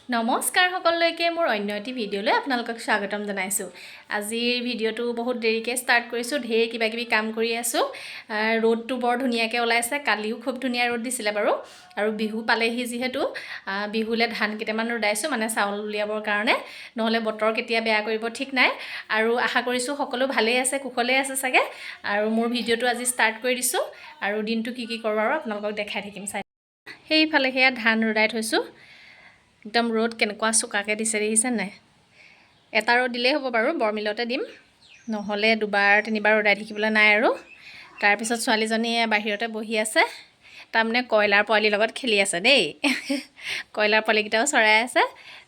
নমস্কাৰ সকলোকে মোৰ অন্য এটি ভিডিঅ'লৈ আপোনালোকক স্বাগতম জনাইছো। আজিৰ ভিডিঅ'টো বহুত দেৰিকৈ ষ্টাৰ্ট কৰিছো, ঢেৰ কিবা কিবি কাম কৰি আছো। ৰ'দটো বৰ ধুনীয়াকৈ ওলাইছে, কালিও খুব ধুনীয়া ৰ'দ দিছিলে বাৰু। আৰু বিহু পালেহি যিহেতু বিহুলে ধান কেইটামান ৰদাইছো, মানে চাউল উলিয়াবৰ কাৰণে, নহলে বতৰ কেতিয়া বেয়া কৰিব ঠিক নাই। আৰু আশা কৰিছো সকলো ভালেই আছে, কুশলে আছে চাগে। আৰু মোৰ ভিডিঅ'টো আজি ষ্টাৰ্ট কৰি দিছো, আৰু দিনটো কি কৰো আৰু আপোনালোকক দেখাই থাকিম। সেইফালে সেয়া ধান ৰদাই থৈছো। একদম ৰ'দ কেনেকুৱা চোকাকৈ দিছে দেখিছে নাই। এটা ৰ'দ দিলেই হ'ব বাৰু, বৰমিলতে দিম, নহ'লে দুবাৰ তিনিবাৰ ৰদাই থাকিবলৈ নাই আৰু। তাৰপিছত ছোৱালীজনীয়ে বাহিৰতে বহি আছে, তাৰমানে কয়লাৰ পোৱালিৰ লগত খেলি আছে দেই। কয়লাৰ পোৱালিকেইটাও চৰাই আছে।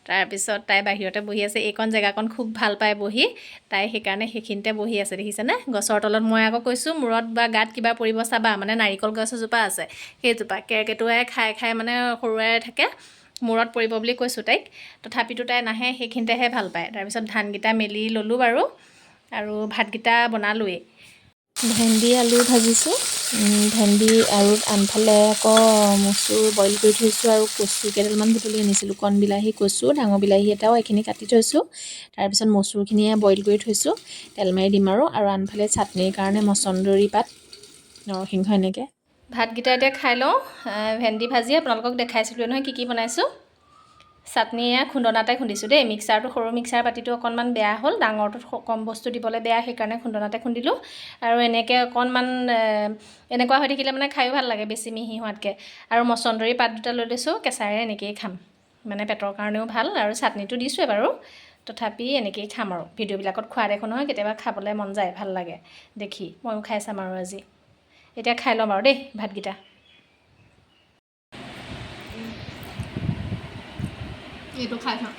তাৰপিছত তাই বাহিৰতে বহি আছে, এইকণ জেগাকণ খুব ভাল পায় বহি, তাই সেইকাৰণে সেইখিনিতে বহি আছে দেখিছেনে। গছৰ তলত মই আকৌ কৈছোঁ মূৰত বা গাত কিবা পৰিব চাবা, মানে নাৰিকল গছ এজোপা আছে, সেইজোপা কেৰ্কেটুৱাই খাই খাই মানে সৰুৱাই থাকে, মূৰত পৰিব বুলি কৈছোঁ তাইক। তথাপিতো তাই নাহে, সেইখিনিতেহে ভাল পায়। তাৰপিছত ধানকেইটা মেলি ল'লোঁ বাৰু, আৰু ভাতকেইটা বনালোৱেই। ভেন্দি আলু ভাজিছোঁ, ভেন্দি আৰু আনফালে আকৌ মচুৰ বইল কৰি থৈছোঁ, আৰু কচু কেইডালমান বুটলি আনিছিলোঁ, কণ বিলাহী কচু, ডাঙৰ বিলাহী এটাও এইখিনি কাটি থৈছোঁ। তাৰপিছত মচুৰখিনিয়ে বইল কৰি থৈছোঁ, তেল মাৰি দিম আৰু আনফালে চাটনিৰ কাৰণে মচন্দৰী পাত, নৰসিংহ এনেকৈ। ভাতকেইটা এতিয়া খাই লওঁ। ভেন্দি ভাজি আপোনালোকক দেখাইছিলোঁ নহয় কি বনাইছোঁ। চাটনি খুন্দনাতে খুন্দিছোঁ দেই, মিক্সাৰটো সৰু মিক্সাৰ পাতিটো অকণমান বেয়া হ'ল, ডাঙৰটোত কম বস্তু দিবলৈ বেয়া, সেইকাৰণে খুন্দনাতে খুন্দিলোঁ। আৰু এনেকৈ অকণমান এনেকুৱা হৈ থাকিলে মানে খায়ো ভাল লাগে, বেছি মিহি হোৱাতকৈ। আৰু মচন্দৰী পাত দুটা লৈ লৈছোঁ, কেঁচাৰে এনেকৈয়ে খাম, মানে পেটৰ কাৰণেও ভাল। আৰু চাটনিটো দিছোঁৱে বাৰু, তথাপি এনেকৈয়ে খাম আৰু। ভিডিঅ'বিলাকত খোৱা দেখোঁ নহয়, কেতিয়াবা খাবলৈ মন যায়, ভাল লাগে দেখি। ময়ো খাই চাম আৰু আজি। এতিয়া খাই ল'ম আৰু দেই ভাতকেইটা। এইটো খাই খাওঁ।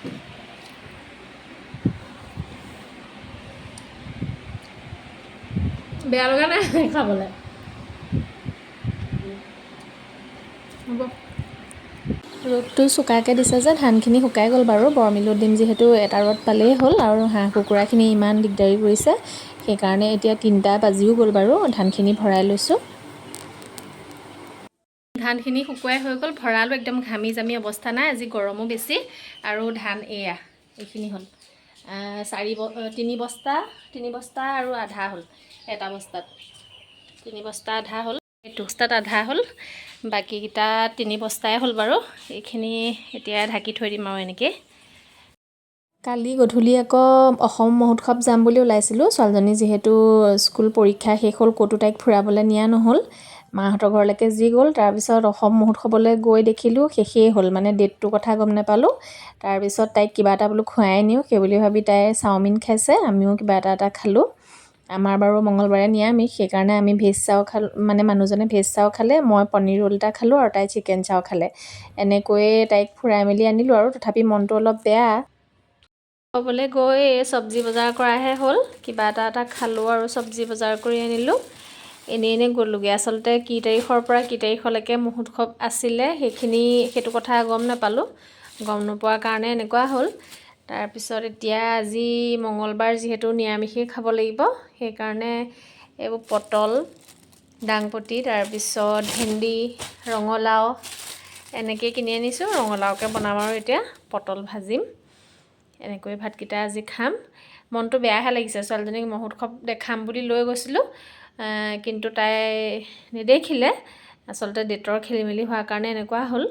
বেয়া লগা নাই খাবলৈ, হ'ব। ৰ'দটো চোকাকৈ দিছে যে ধানখিনি শুকাই গ'ল বাৰু, বৰমিলত দিম যিহেতু এটা ৰ'দ পালেই হ'ল। আৰু হাঁহ কুকুৰাখিনি ইমান দিগদাৰী কৰিছে, সেইকাৰণে এতিয়া 3টা বাজিও গ'ল বাৰু, ধানখিনি ভৰাই লৈছোঁ। ধানখিনি শুকুৱাই হৈ গ'ল, ভৰালোঁ, একদম ঘামি জামি অৱস্থা নাই। আজি গৰমো বেছি, আৰু ধান এইখিনি হ'ল 3 বস্তা আৰু আধা হ'ল। এটা বস্তাত 3 বস্তা আধা হ'ল, 2 বস্তাত আধা হ'ল, বাকীকেইটা 3 বস্তাই হ'ল বাৰু। এইখিনি এতিয়া ঢাকি থৈ দিম আৰু এনেকৈ। কালি গধূলি আকৌ অসম মহোৎসৱ যাম বুলি ওলাইছিলোঁ, ছোৱালীজনী যিহেতু স্কুল পৰীক্ষা শেষ হ'ল, ক'তো তাইক ফুৰাবলৈ নিয়া নহ'ল, মাহঁতৰ ঘৰলৈকে যি গ'ল। তাৰপিছত অসম মহোৎসৱলৈ গৈ দেখিলোঁ শেষেই হ'ল, মানে ডেটটোৰ কথা গম নাপালোঁ। তাৰপিছত তাইক কিবা এটা বোলো খুৱাই নিওঁ, সেইবুলি ভাবি তাই চাওমিন খাইছে, আমিও কিবা এটা খালোঁ। আমাৰ বাৰু মঙলবাৰে নিৰামিষ, সেইকাৰণে আমি ভেজ চাও খালোঁ, মানে মানুহজনে ভেজ চাও খালে, মই পনীৰ ৰোল এটা খালোঁ, আৰু তাই চিকেন চাও খালে। এনেকৈয়ে তাইক ফুৰাই মেলি আনিলোঁ, আৰু তথাপি মনটো অলপ বেয়া। ক'বলৈ গৈ চব্জি বজাৰ কৰাহে হ'ল, কিবা এটা খালোঁ আৰু চব্জি বজাৰ কৰি আনিলোঁ। এনেই গ'লোগৈ। আচলতে কি তাৰিখৰ পৰা কি তাৰিখলৈকে মহোৎসৱ আছিলে সেইটো কথা গম নাপালোঁ, গম নোপোৱাৰ কাৰণে এনেকুৱা হ'ল। তাৰপিছত এতিয়া আজি মঙলবাৰ যিহেতু নিৰামিষেই খাব লাগিব, সেইকাৰণে এইবোৰ পটল, দাংবডি, তাৰপিছত ভেন্দি, ৰঙালাও এনেকৈ কিনি আনিছোঁ। ৰঙালাওকে বনাম আৰু এতিয়া পটল ভাজিম, এনেকৈ ভাতকেইটা আজি খাম। মনটো বেয়াহে লাগিছে, ছোৱালীজনীক মহোৎসৱ দেখাম বুলি লৈ গৈছিলোঁ, কিন্তু তাই নেদেখিলে। আচলতে ডেটৰ খেলি মেলি হোৱাৰ কাৰণে এনেকুৱা হ'ল।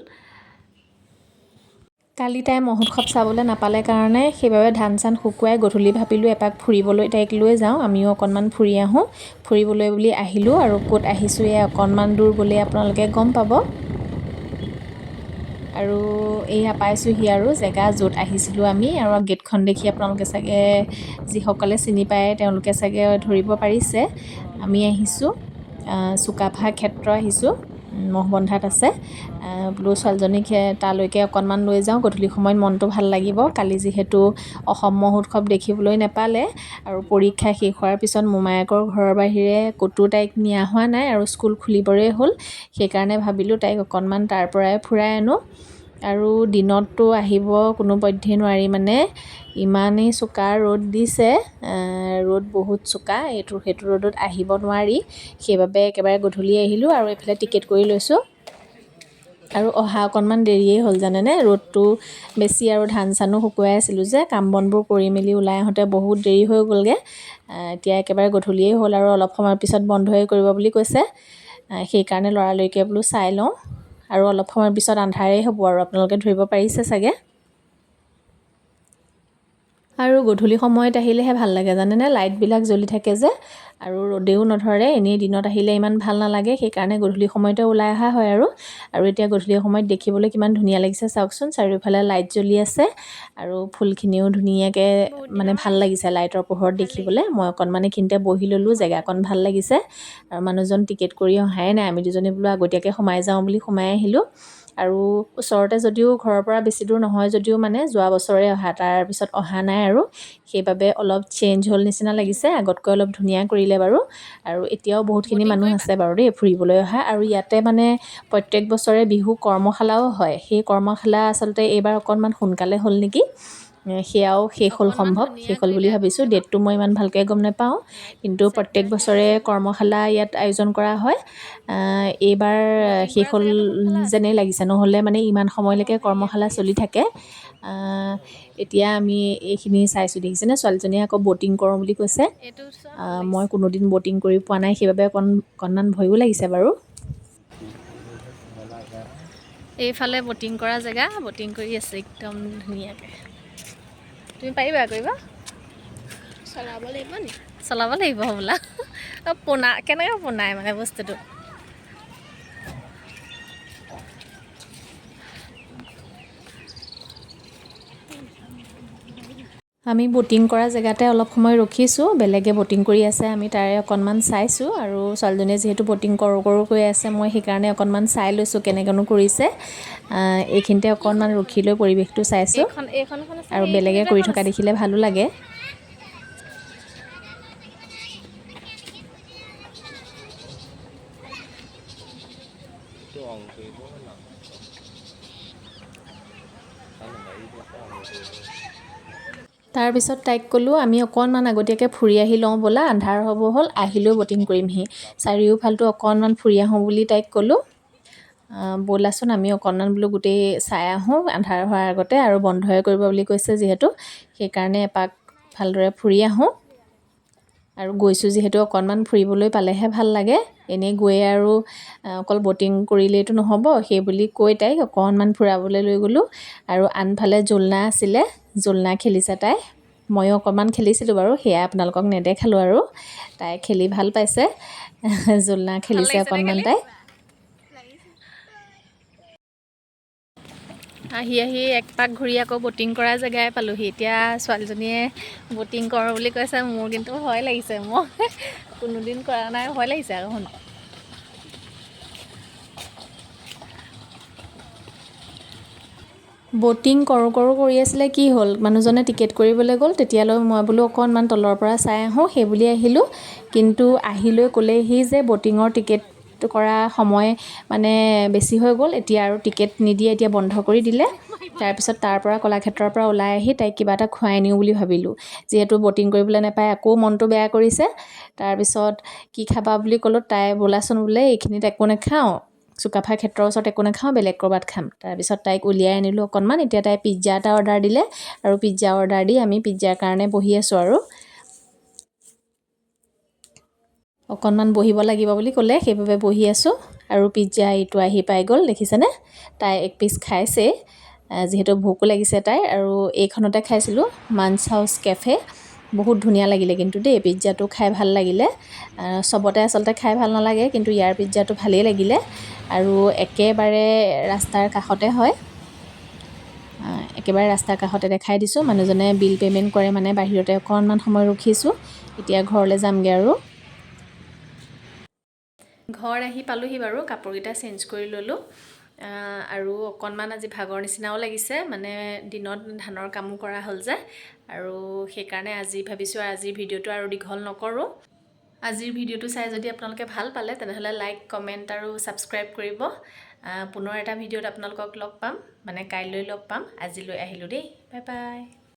কালি তাই মহোৎসৱ চাবলৈ নাপালে কাৰণে, সেইবাবে ধান চান শুকুৱাই গধূলি ভাবিলোঁ এপাক ফুৰিবলৈ তাইক লৈ যাওঁ, আমিও অকণমান ফুৰি আহোঁ। ফুৰিবলৈ বুলি আহিলোঁ, আৰু ক'ত আহিছোঁ অকণমান দূৰ গ'লে আপোনালোকে গম পাব। আৰু এয়া পাইছোঁহি আৰু জেগা য'ত আহিছিলোঁ আমি। আৰু গেটখন দেখি আপোনালোকে চাগে যিসকলে চিনি পায় তেওঁলোকে চাগে ধৰিব পাৰিছে, আমি আহিছোঁ সুকাফা ক্ষেত্ৰ আহিছোঁ, মহবন্ধাত আছে। বোলো ছোৱালীজনীক তালৈকে অকণমান লৈ যাওঁ, গধূলি সময়ত মনটো ভাল লাগিব। কালি যিহেতু অসম মহোৎসৱ দেখিবলৈ নাপালে, আৰু পৰীক্ষা শেষ হোৱাৰ পিছত মোমায়েকৰ ঘৰৰ বাহিৰে ক'তো তাইক নিয়া হোৱা নাই, আৰু স্কুল খুলিবৰে হ'ল, সেইকাৰণে ভাবিলোঁ তাইক অকণমান তাৰ পৰাই ফুৰাই আনো। আৰু দিনততো আহিব কোনোপধ্যেই নোৱাৰি, মানে ইমানেই চোকা ৰ'দ দিছে, ৰ'দ বহুত চোকা, সেইটো ৰ'দত আহিব নোৱাৰি, সেইবাবে একেবাৰে গধূলি আহিলোঁ। আৰু এইফালে টিকেট কৰি লৈছোঁ। আৰু অহা অকণমান দেৰিয়েই হ'ল জানেনে, ৰ'দটো বেছি আৰু ধান চানো শুকুৱাই আছিলোঁ যে, কাম বনবোৰ কৰি মেলি ওলাই আহোঁতে বহুত দেৰি হৈ গ'লগৈ। এতিয়া একেবাৰে গধূলিয়েই হ'ল আৰু অলপ সময়ৰ পিছত বন্ধই কৰিব বুলি কৈছে। সেইকাৰণে লৰালৰিকৈ বোলো চাই লওঁ, আৰু অলপ সময়ৰ পিছত আন্ধাৰেই হ'ব আৰু আপোনালোকে ধৰিব পাৰিছে চাগে। আৰু গধূলি সময়ত আহিলেহে ভাল লাগে জানেনে, লাইটবিলাক জ্বলি থাকে যে, আৰু ৰ'দেও নধৰে। এনেই দিনত আহিলে ইমান ভাল নালাগে, সেইকাৰণে গধূলি সময়তে ওলাই অহা হয় আৰু এতিয়া গধূলি সময়ত দেখিবলৈ কিমান ধুনীয়া লাগিছে চাওকচোন, চাৰিওফালে লাইট জ্বলি আছে আৰু ফুলখিনিও ধুনীয়াকৈ মানে ভাল লাগিছে লাইটৰ পোহৰত দেখিবলৈ। মই অকণমান এইখিনিতে বহি ল'লোঁ, জেগাকণ ভাল লাগিছে, আৰু মানুহজন টিকেট কৰি অহাই নাই। আমি দুজনী বোলো আগতীয়াকৈ সোমাই যাওঁ বুলি সোমাই আহিলোঁ। আৰু ওচৰতে যদিও, ঘৰৰ পৰা বেছি দূৰ নহয় যদিও মানে যোৱা বছৰে অহা, তাৰপিছত অহা নাই আৰু সেইবাবে অলপ চেঞ্জ হ'ল নিচিনা লাগিছে। আগতকৈ অলপ ধুনীয়া কৰিলে বাৰু, আৰু এতিয়াও বহুতখিনি মানুহ আছে বাৰু দেই ফুৰিবলৈ অহা। আৰু ইয়াতে মানে প্ৰত্যেক বছৰে বিহু কৰ্মশালাও হয়। সেই কৰ্মশালা আচলতে এইবাৰ অকণমান সোনকালে হ'ল নেকি, সেয়াও শেষ হ'ল সম্ভৱ, শেষ হ'ল বুলি ভাবিছোঁ। ডেটটো মই ইমান ভালকৈ গম নাপাওঁ, কিন্তু প্ৰত্যেক বছৰে কৰ্মশালা ইয়াত আয়োজন কৰা হয়। এইবাৰ শেষ হ'ল যেনেই লাগিছে, নহ'লে মানে ইমান সময়লৈকে কৰ্মশালা চলি থাকে। এতিয়া আমি এইখিনি চাইছোঁ, দেখিছেনে, ছোৱালীজনীয়ে আকৌ ব'টিং কৰোঁ বুলি কৈছে। মই কোনোদিন ব'টিং কৰি পোৱা নাই, সেইবাবে অকণমান ভয়ো লাগিছে বাৰু। এইফালে ব'টিং কৰা জেগা, ব'টিং কৰি আছে একদম ধুনীয়াকৈ। তুমি পাৰিবা কৰিব? চলাব লাগিব নি? চলাব লাগিব হ'বলা। পোনা কেনেকৈ পোনাই মানে বস্তুটো? আমি ব'টিং কৰা জেগাতে অলপ সময় ৰখিছোঁ, বেলেগে ব'টিং কৰি আছে, আমি তাৰে অকণমান চাইছোঁ। আৰু ছোৱালীজনীয়ে যিহেতু ব'টিং কৰোঁ কৈ আছে, মই সেইকাৰণে অকণমান চাই লৈছোঁ কেনেকৈনো কৰিছে। এইখিনিতে অকণমান ৰখি লৈ পৰিৱেশটো চাইছোঁ, আৰু বেলেগে কৰি থকা দেখিলে ভালো লাগে। তাৰপিছত তাইক ক'লোঁ, আমি অকণমান আগতীয়াকৈ ফুৰি আহি লওঁ ব'লা, আন্ধাৰ হ'ব হ'ল, আহিলেও ব'টিং কৰিমহি, চাৰিওফালটো অকণমান ফুৰি আহোঁ বুলি তাইক ক'লোঁ। ব'লাচোন আমি অকণমান বোলো গোটেই চাই আহোঁ আন্ধাৰ হোৱাৰ আগতে, আৰু বন্ধই কৰিব বুলি কৈছে যিহেতু, সেইকাৰণে এপাক ভালদৰে ফুৰি আহোঁ। আৰু গৈছোঁ যিহেতু অকণমান ফুৰিবলৈ পালেহে ভাল লাগে, এনেই গৈয়ে আৰু অকল ব'টিং কৰিলেইতো নহ'ব, সেই বুলি কৈ তাইক অকণমান ফুৰাবলৈ লৈ গ'লোঁ। আৰু আনফালে জোলনা আছিলে, জোলনা খেলিছে তাই, ময়ো অকণমান খেলিছিলোঁ বাৰু, সেয়া আপোনালোকক নেদেখালোঁ আৰু। তাই খেলি ভাল পাইছে, জোলনা খেলিছে অকণমান তাই। আহি এক পাক ঘূৰি আকৌ ব'টিং কৰা জেগাই পালোঁহি। এতিয়া ছোৱালীজনীয়ে ব'টিং কৰোঁ বুলি কৈছে, মোৰ কিন্তু ভয় লাগিছে, মই কোনোদিন কৰা নাই, ভয় লাগিছে আকৌ শুনি। ব'টিং কৰোঁ কৰি আছিলে, কি হ'ল, মানুহজনে টিকেট কৰিবলৈ গ'ল, তেতিয়ালৈ মই বোলো অকণমান তলৰ পৰা চাই আহোঁ, সেই বুলি আহিলোঁ। কিন্তু আহিলৈ ক'লেহি যে ব'টিঙৰ টিকেট কৰা সময় মানে বেছি হৈ গ'ল, এতিয়া আৰু টিকেট নিদিয়ে, এতিয়া বন্ধ কৰি দিলে। তাৰপিছত তাৰ পৰা কলাক্ষেত্ৰৰ পৰা ওলাই আহি তাইক কিবা এটা খুৱাই নিওঁ বুলি ভাবিলোঁ, যিহেতু ব'টিং কৰিবলৈ নাপায়, আকৌ মনটো বেয়া কৰিছে। তাৰপিছত কি খাবা বুলি ক'লোঁ, তাই ব'লাচোন বোলে, এইখিনিত একো নাখাওঁ, চুকাফা ক্ষেত্ৰৰ ওচৰত একো নাখাওঁ, বেলেগ ক'ৰবাত খাম। তাৰপিছত তাইক উলিয়াই আনিলোঁ অকণমান। এতিয়া তাই পিজ্জা এটা অৰ্ডাৰ দিলে, আৰু পিজ্জা অৰ্ডাৰ দি আমি পিজ্জাৰ কাৰণে বহি আছোঁ আৰু। অকণমান বহিব লাগিব বুলি ক'লে, সেইবাবে বহি আছোঁ। আৰু পিজ্জা এইটো আহি পাই গ'ল, দেখিছেনে, তাই এক পিচ খাইছে, যিহেতু ভোকো লাগিছে তাইৰ। আৰু এইখনতে খাইছিলোঁ, মাঞ্চ হাউচ কেফে, বহুত ধুনীয়া লাগিলে কিন্তু দেই, পিজ্জাটো খাই ভাল লাগিলে। চবতে আচলতে খাই ভাল নালাগে, কিন্তু ইয়াৰ পিজ্জাটো ভালেই লাগিলে। আৰু একেবাৰে ৰাস্তাৰ কাষতে হয়, একেবাৰে ৰাস্তাৰ কাষতে দেখাই দিছোঁ। মানুহজনে বিল পে'মেণ্ট কৰে মানে বাহিৰতে অকণমান সময় ৰখিছোঁ, এতিয়া ঘৰলৈ যামগৈ আৰু। ঘৰ আহি পালোঁহি বাৰু, কাপোৰকেইটা চেঞ্জ কৰি ল'লোঁ। আৰু অকণমান আজি ভাগৰ নিচিনাও লাগিছে, মানে দিনত ধানৰ কামো কৰা হ'ল যে, আৰু সেইকাৰণে আজি ভাবিছোঁ আজিৰ ভিডিঅ'টো আৰু দীঘল নকৰোঁ। আজিৰ ভিডিঅ'টো চাই যদি আপোনালোকে ভাল পালে, তেনেহ'লে লাইক, কমেণ্ট আৰু ছাবস্ক্ৰাইব কৰিব। পুনৰ এটা ভিডিঅ'ত আপোনালোকক লগ পাম, মানে কাইলৈ লগ পাম। আজিলৈ আহিলোঁ দেই, বাই বাই।